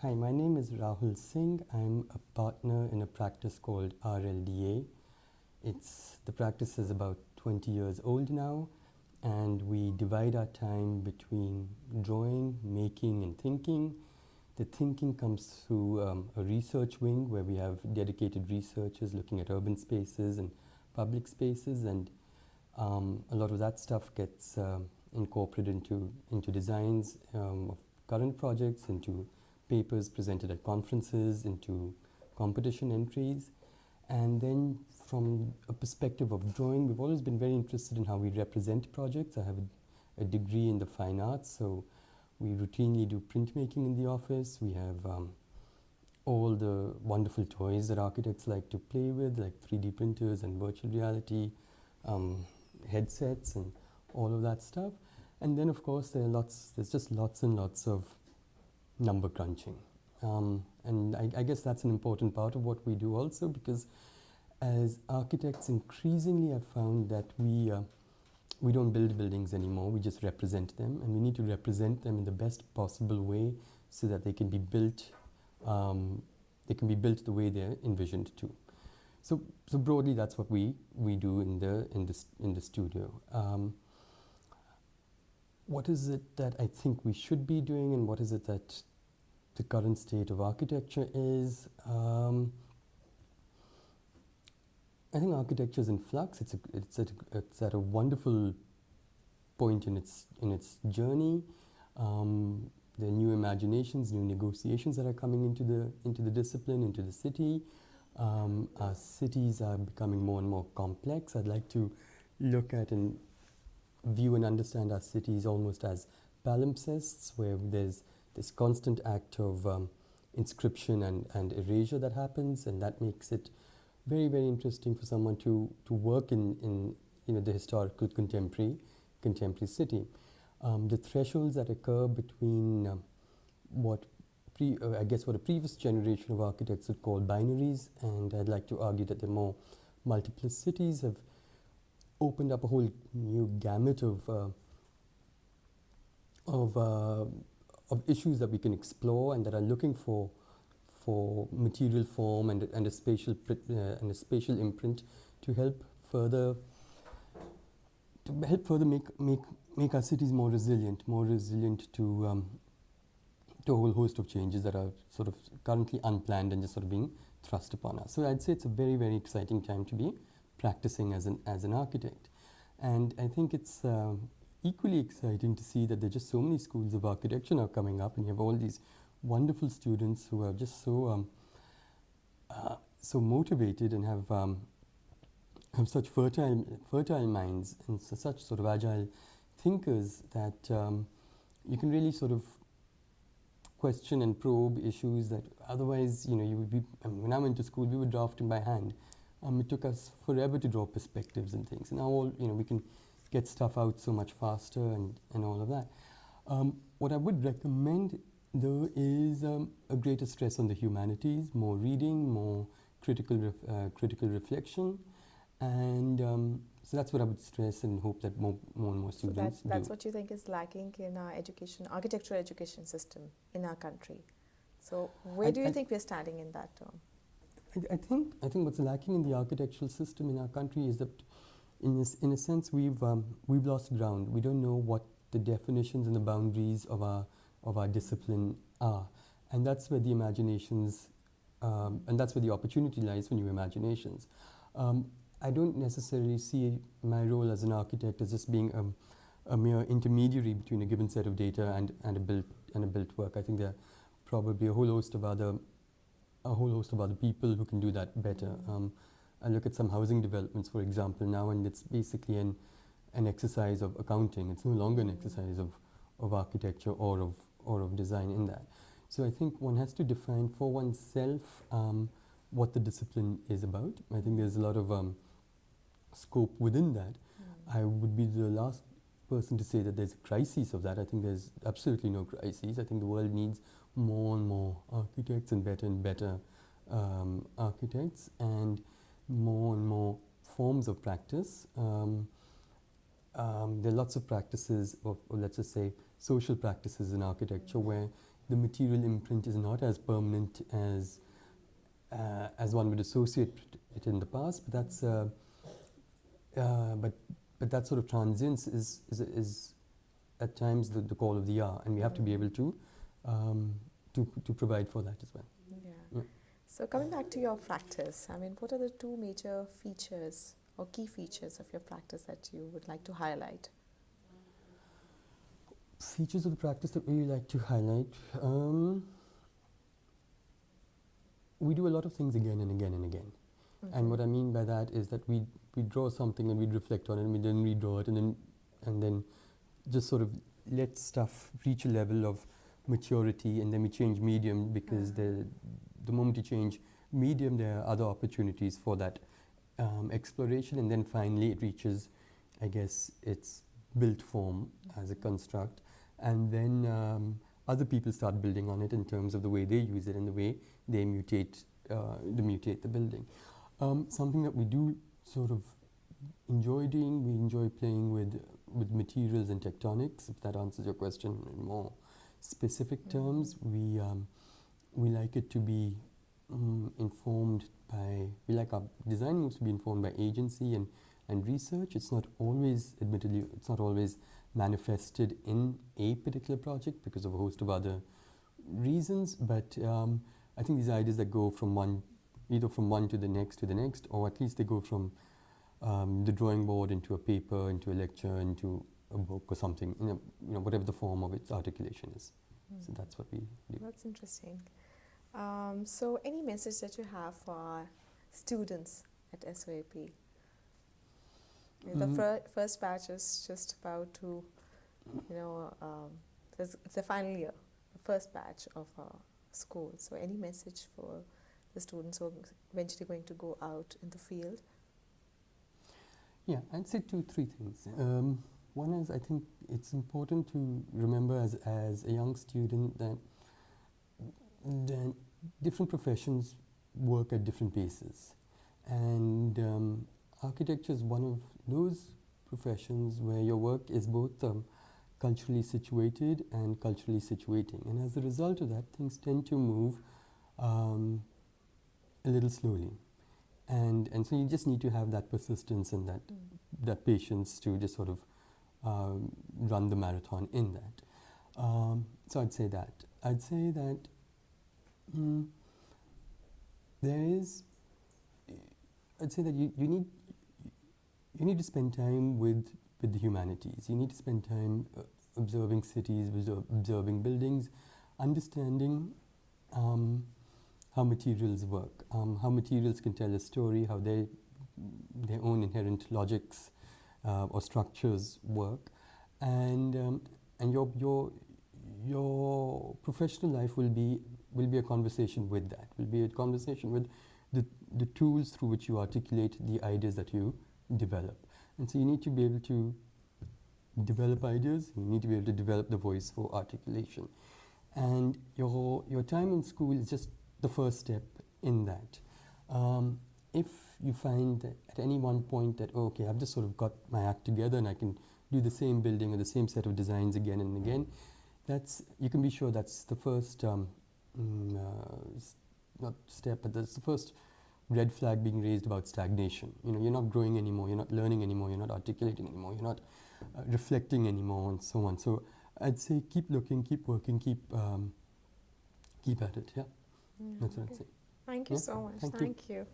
Hi, my name is Rahoul Singh. I'm a partner in a practice called RLDA. The practice is about 20 years old now, and we divide our time between drawing, making, and thinking. The thinking comes through a research wing where we have dedicated researchers looking at urban spaces and public spaces, and a lot of that stuff gets incorporated into designs of current projects, into papers presented at conferences, into competition entries. And then from a perspective of drawing, we've always been very interested in how we represent projects. I have a degree in the fine arts, so we routinely do printmaking in the office. We have all the wonderful toys that architects like to play with, like 3D printers and virtual reality headsets and all of that stuff. And then, of course, there's just lots and lots of number crunching. And I guess that's an important part of what we do also, because as architects, increasingly I've found that we don't build buildings anymore, we just represent them, and we need to represent them in the best possible way so that they can be built the way they're envisioned to. So broadly, that's what we do in the studio. What is it that I think we should be doing, and what is it that the current state of architecture is? I think architecture is in flux. It's at a wonderful point in its journey. There are new imaginations, new negotiations that are coming into the discipline, into the city. Our cities are becoming more and more complex. I'd like to look at and view and understand our cities almost as palimpsests, where there's this constant act of inscription and erasure that happens, and that makes it very, very interesting for someone to work in the historical contemporary city. The thresholds that occur between what a previous generation of architects would call binaries, and I'd like to argue that the more multiplicities have opened up a whole new gamut of issues that we can explore and that are looking for material form and a spatial imprint to help further make our cities more resilient to a whole host of changes that are sort of currently unplanned and just sort of being thrust upon us. So I'd say it's a very, very exciting time to be practicing as an architect. And I think it's equally exciting to see that there are just so many schools of architecture now coming up, and you have all these wonderful students who are just so motivated and have such fertile minds and such sort of agile thinkers that you can really sort of question and probe issues that otherwise, you would be. When I went to school, we were drafting by hand. It took us forever to draw perspectives and things. And now we can get stuff out so much faster and all of that. What I would recommend, though, is a greater stress on the humanities, more reading, more critical reflection, and so that's what I would stress and hope that more and more students do. That's what you think is lacking in our architectural education system in our country. So where do you think we're standing in that term? I think what's lacking in the architectural system in our country is that, in a sense, we've lost ground. We don't know what the definitions and the boundaries of our discipline are, and that's where the imaginations, and that's where the opportunity lies for new imaginations. I don't necessarily see my role as an architect as just being a mere intermediary between a given set of data and a built work. I think there are probably a whole host of other people who can do that better. I look at some housing developments, for example, now, and it's basically an exercise of accounting. It's no longer an exercise of architecture or of design in that. So I think one has to define for oneself what the discipline is about. I think there's a lot of scope within that. I would be the last person to say that there's a crisis of that. I think there's absolutely no crisis. I think the world needs more and more architects and better architects, and more forms of practice. There are lots of practices, or let's just say social practices in architecture, where the material imprint is not as permanent as one would associate it in the past, but that's but that sort of transience is at times the call of the hour, and we have to be able to provide for that as well. Yeah. Yeah. So coming back to your practice, I mean, what are the two major features or key features of your practice that you would like to highlight? Features of the practice that we like to highlight. We do a lot of things again and again and again. And what I mean by that is that we draw something and we reflect on it, and we then redraw it, and then just sort of let stuff reach a level of maturity, and then we change medium, because the moment you change medium, there are other opportunities for that exploration, and then finally it reaches, I guess, its built form as a construct, and then other people start building on it in terms of the way they use it and the way they mutate the building. Something that we do sort of enjoy doing, we enjoy playing with materials and tectonics, if that answers your question in more specific terms. We like it to be informed by, we like our design moves to be informed by agency and research. It's not always, admittedly, it's not always manifested in a particular project because of a host of other reasons, but I think these ideas that go from either from one to the next, or at least they go from the drawing board into a paper, into a lecture, into a book or something, whatever the form of its articulation is. So that's what we do. That's interesting. So any message that you have for our students at SOAP? The first batch is just about to, it's the final year, the first batch of our school. So any message for the students who are eventually going to go out in the field? Yeah, I'd say 2-3 things. One is, I think it's important to remember as a young student that different professions work at different paces. And architecture is one of those professions where your work is both culturally situated and culturally situating. And as a result of that, things tend to move a little slowly. And so you just need to have that persistence and that patience to just sort of run the marathon in that. So I'd say that. I'd say that you need to spend time with the humanities. You need to spend time observing cities, observing buildings, understanding how materials work, how materials can tell a story, how their own inherent logics or structures work, and your professional life will be a conversation with that. Will be a conversation with the tools through which you articulate the ideas that you develop. And so you need to be able to develop ideas. You need to be able to develop the voice for articulation. And your time in school is just the first step in that. If you find that at any one point that, okay, I've just sort of got my act together and I can do the same building or the same set of designs again and again, you can be sure that's the first, not step, but that's the first red flag being raised about stagnation. You're not growing anymore, you're not learning anymore, you're not articulating anymore, you're not reflecting anymore, and so on. So I'd say keep looking, keep working, keep at it. Yeah, that's what I'd say. Thank you so much. Thank you.